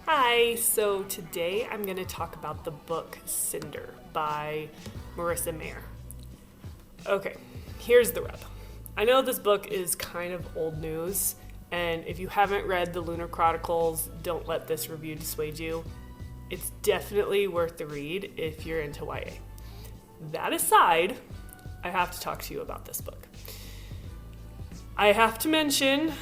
Hi, so today I'm going to talk about the book Cinder by Marissa Meyer. Okay, here's the rub. I know this book is kind of old news, and if you haven't read the Lunar Chronicles, don't let this review dissuade you. It's definitely worth the read if you're into YA. That aside, I have to talk to you about this book. I have to mention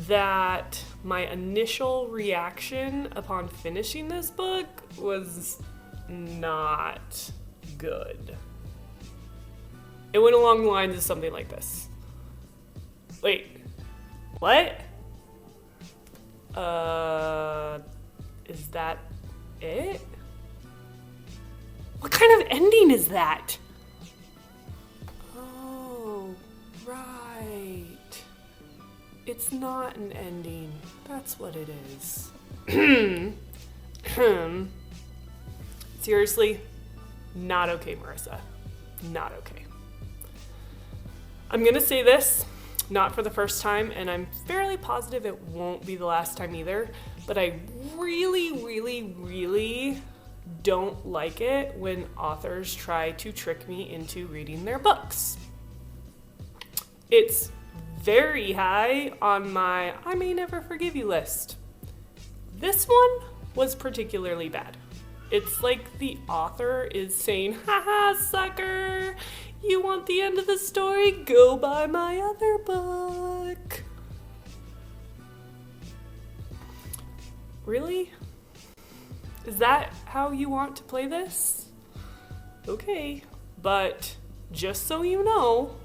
that my initial reaction upon finishing this book was not good. It went along the lines of something like this. Wait, what? Is that it? What kind of ending is that? Oh, right. It's not an ending. That's what it is. Seriously, not okay, Marissa. Not okay. I'm gonna say this, not for the first time, and I'm fairly positive it won't be the last time either, but I really don't like it when authors try to trick me into reading their books. It's very high on my I may never forgive you list. This one was particularly bad. It's like the author is saying, haha, sucker, you want the end of the story? Go buy my other book. Really? Is that how you want to play this? Okay, but just so you know,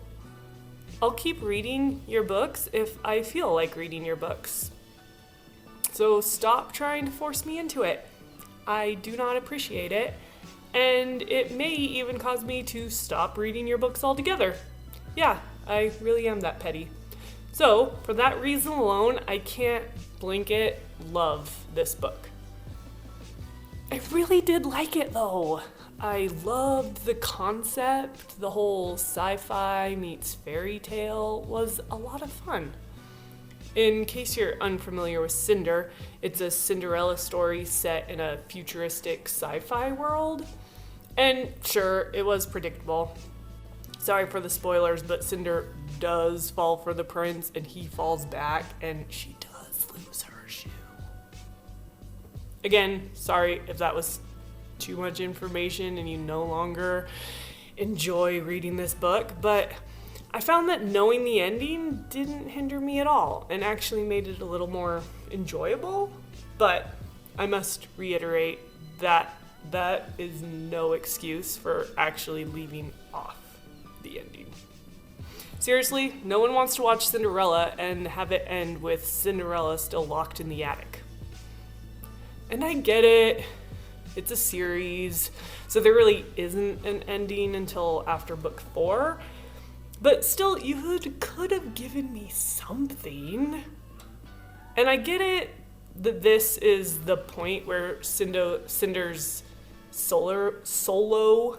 I'll keep reading your books if I feel like reading your books. So stop trying to force me into it. I do not appreciate it, and it may even cause me to stop reading your books altogether. Yeah, I really am that petty. So, for that reason alone, I can't blanket love this book. I really did like it though. I loved the concept. The whole sci-fi meets fairy tale was a lot of fun. In case you're unfamiliar with Cinder, it's a Cinderella story set in a futuristic sci-fi world. And sure, it was predictable. Sorry for the spoilers, but Cinder does fall for the prince and he falls back and she does lose her shoe. Again, sorry if that was too much information and you no longer enjoy reading this book, but I found that knowing the ending didn't hinder me at all and actually made it a little more enjoyable. But I must reiterate that that is no excuse for actually leaving off the ending. Seriously, no one wants to watch Cinderella and have it end with Cinderella still locked in the attic. And I get it. It's a series, so there really isn't an ending until after book 4. But still, you could have given me something. And I get it that this is the point where Cinder's solo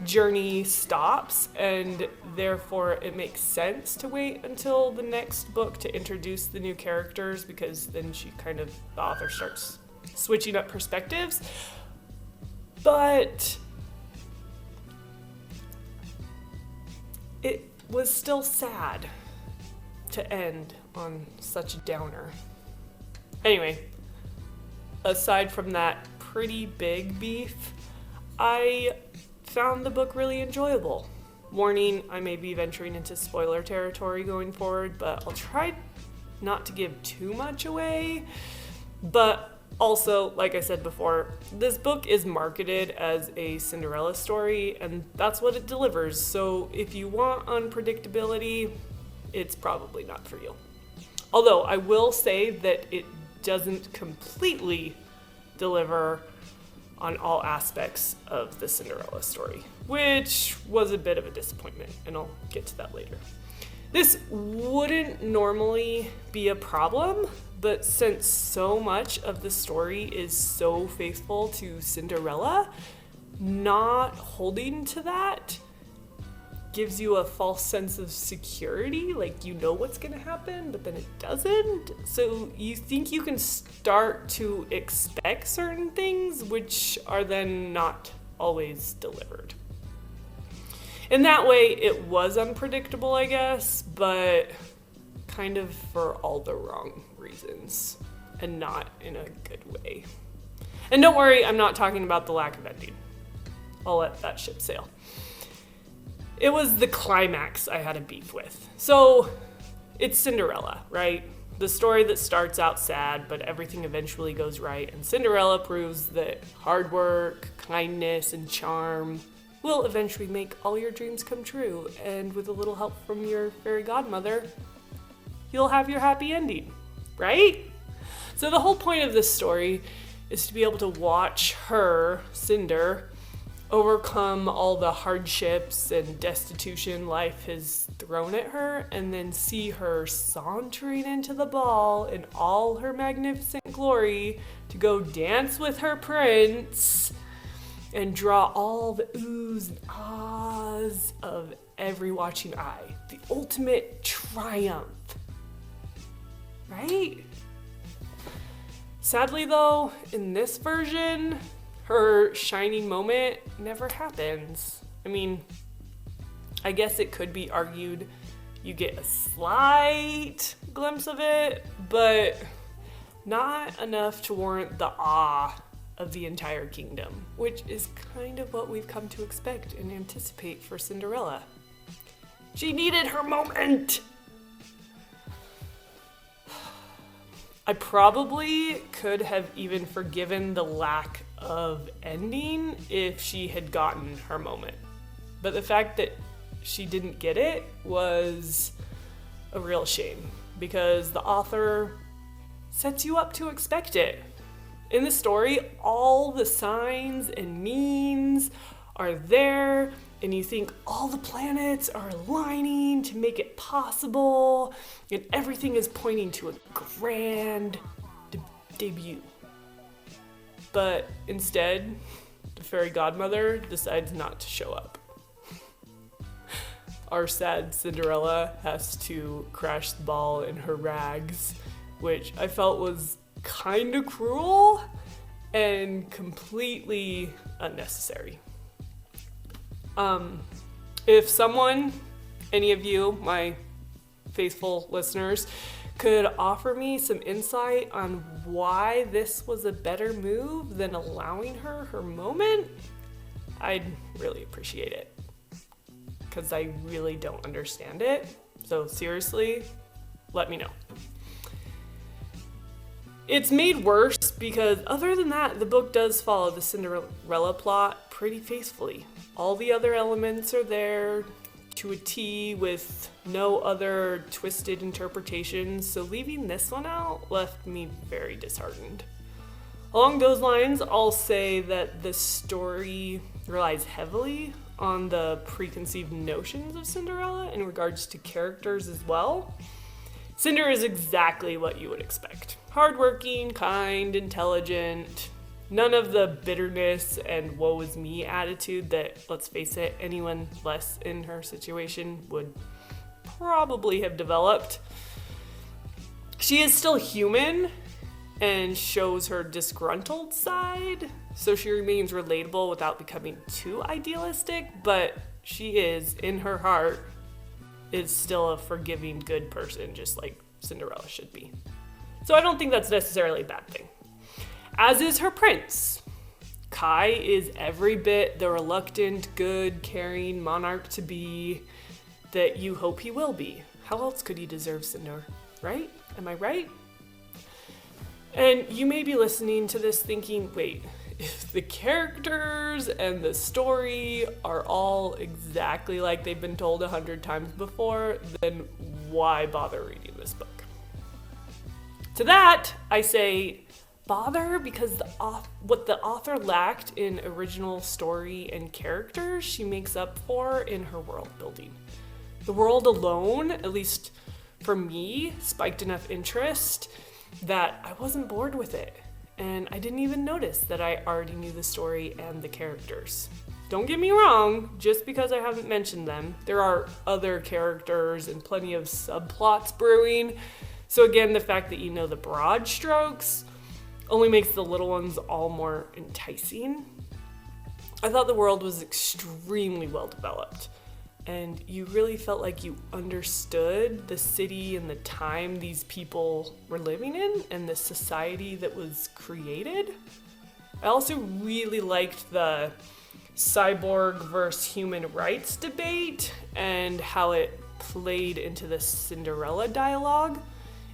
journey stops, and therefore it makes sense to wait until the next book to introduce the new characters, because then the author starts switching up perspectives. But it was still sad to end on such a downer. Anyway, aside from that pretty big beef, I found the book really enjoyable. Warning, I may be venturing into spoiler territory going forward, but I'll try not to give too much away. But also, like I said before, this book is marketed as a Cinderella story, and that's what it delivers. So if you want unpredictability, it's probably not for you. Although I will say that it doesn't completely deliver on all aspects of the Cinderella story, which was a bit of a disappointment, and I'll get to that later. This wouldn't normally be a problem, but since so much of the story is so faithful to Cinderella, not holding to that gives you a false sense of security, like you know what's gonna happen, but then it doesn't. So you think you can start to expect certain things, which are then not always delivered. In that way, it was unpredictable, I guess, but kind of for all the wrong reasons, and not in a good way. And don't worry, I'm not talking about the lack of ending. I'll let that ship sail. It was the climax I had a beef with. So, it's Cinderella, right? The story that starts out sad, but everything eventually goes right, and Cinderella proves that hard work, kindness, and charm will eventually make all your dreams come true, and with a little help from your fairy godmother, you'll have your happy ending, right? So the whole point of this story is to be able to watch her, Cinder, overcome all the hardships and destitution life has thrown at her, and then see her sauntering into the ball in all her magnificent glory to go dance with her prince and draw all the oohs and ahs of every watching eye. The ultimate triumph, right? Sadly though, in this version, her shining moment never happens. I mean, I guess it could be argued you get a slight glimpse of it, but not enough to warrant the awe of the entire kingdom, which is kind of what we've come to expect and anticipate for Cinderella. She needed her moment! I probably could have even forgiven the lack of ending if she had gotten her moment. But the fact that she didn't get it was a real shame, because the author sets you up to expect it. In the story, all the signs and means are there, and you think all the planets are aligning to make it possible, and everything is pointing to a grand debut. But instead, the fairy godmother decides not to show up. Our sad Cinderella has to crash the ball in her rags, which I felt was kind of cruel and completely unnecessary. If someone, any of you, my faithful listeners, could offer me some insight on why this was a better move than allowing her her moment, I'd really appreciate it, because I really don't understand it. So seriously, let me know. It's made worse because other than that, the book does follow the Cinderella plot pretty faithfully. All the other elements are there to a T with no other twisted interpretations, so leaving this one out left me very disheartened. Along those lines, I'll say that the story relies heavily on the preconceived notions of Cinderella in regards to characters as well. Cinder is exactly what you would expect. Hardworking, kind, intelligent, none of the bitterness and woe is me attitude that, let's face it, anyone less in her situation would probably have developed. She is still human and shows her disgruntled side, so she remains relatable without becoming too idealistic, but she is, in her heart, is still a forgiving, good person, just like Cinderella should be. So I don't think that's necessarily a bad thing. As is her prince. Kai is every bit the reluctant, good, caring monarch to be that you hope he will be. How else could he deserve Cinder, right? Am I right? And you may be listening to this thinking, wait, if the characters and the story are all exactly like they've been told 100 times before, then why bother reading this book? To that, I say, bother because what the author lacked in original story and characters, she makes up for in her world building. The world alone, at least for me, spiked enough interest that I wasn't bored with it. And I didn't even notice that I already knew the story and the characters. don't get me wrong, just because I haven't mentioned them, there are other characters and plenty of subplots brewing. So again, the fact that you know the broad strokes only makes the little ones all more enticing. I thought the world was extremely well developed, and you really felt like you understood the city and the time these people were living in and the society that was created. I also really liked the cyborg versus human rights debate and how it played into the Cinderella dialogue.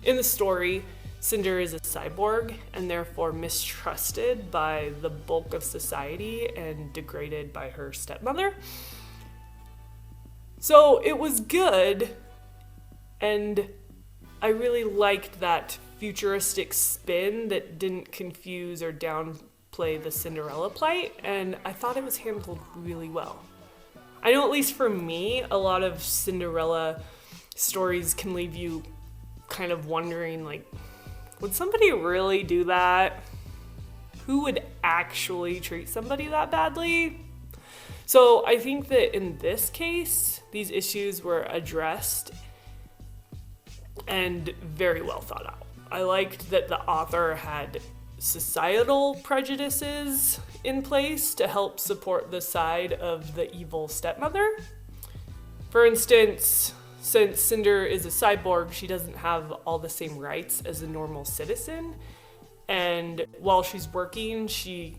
In the story, Cinder is a cyborg and therefore mistrusted by the bulk of society and degraded by her stepmother. So it was good, and I really liked that futuristic spin that didn't confuse or downplay the Cinderella plight, and I thought it was handled really well. I know, at least for me, a lot of Cinderella stories can leave you kind of wondering, like, would somebody really do that? Who would actually treat somebody that badly? So I think that in this case, these issues were addressed and very well thought out. I liked that the author had societal prejudices in place to help support the side of the evil stepmother. For instance, since Cinder is a cyborg, she doesn't have all the same rights as a normal citizen. And while she's working, she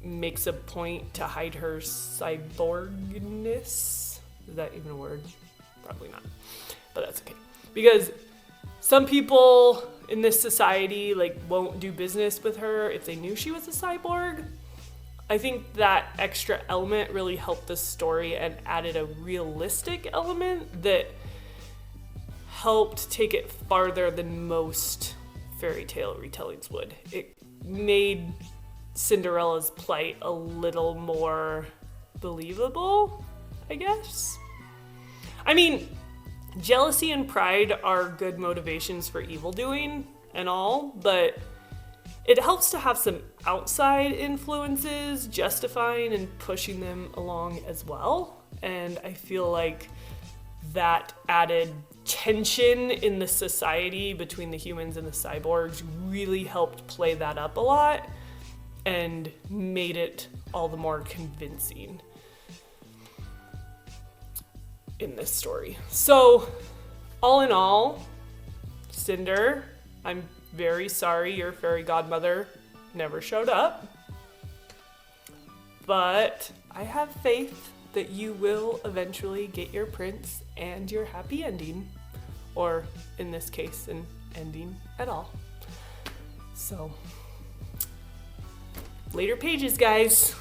makes a point to hide her cyborgness. Is that even a word? Probably not, but that's okay. Because some people in this society won't do business with her if they knew she was a cyborg. I think that extra element really helped the story and added a realistic element that helped take it farther than most fairy tale retellings would. It made Cinderella's plight a little more believable, I guess. I mean, jealousy and pride are good motivations for evil doing and all, but it helps to have some outside influences justifying and pushing them along as well. And I feel like that added tension in the society between the humans and the cyborgs really helped play that up a lot and made it all the more convincing in this story. So, all in all, Cinder, I'm very sorry your fairy godmother never showed up, but I have faith that you will eventually get your prince and your happy ending, or in this case, an ending at all. So, later pages, guys.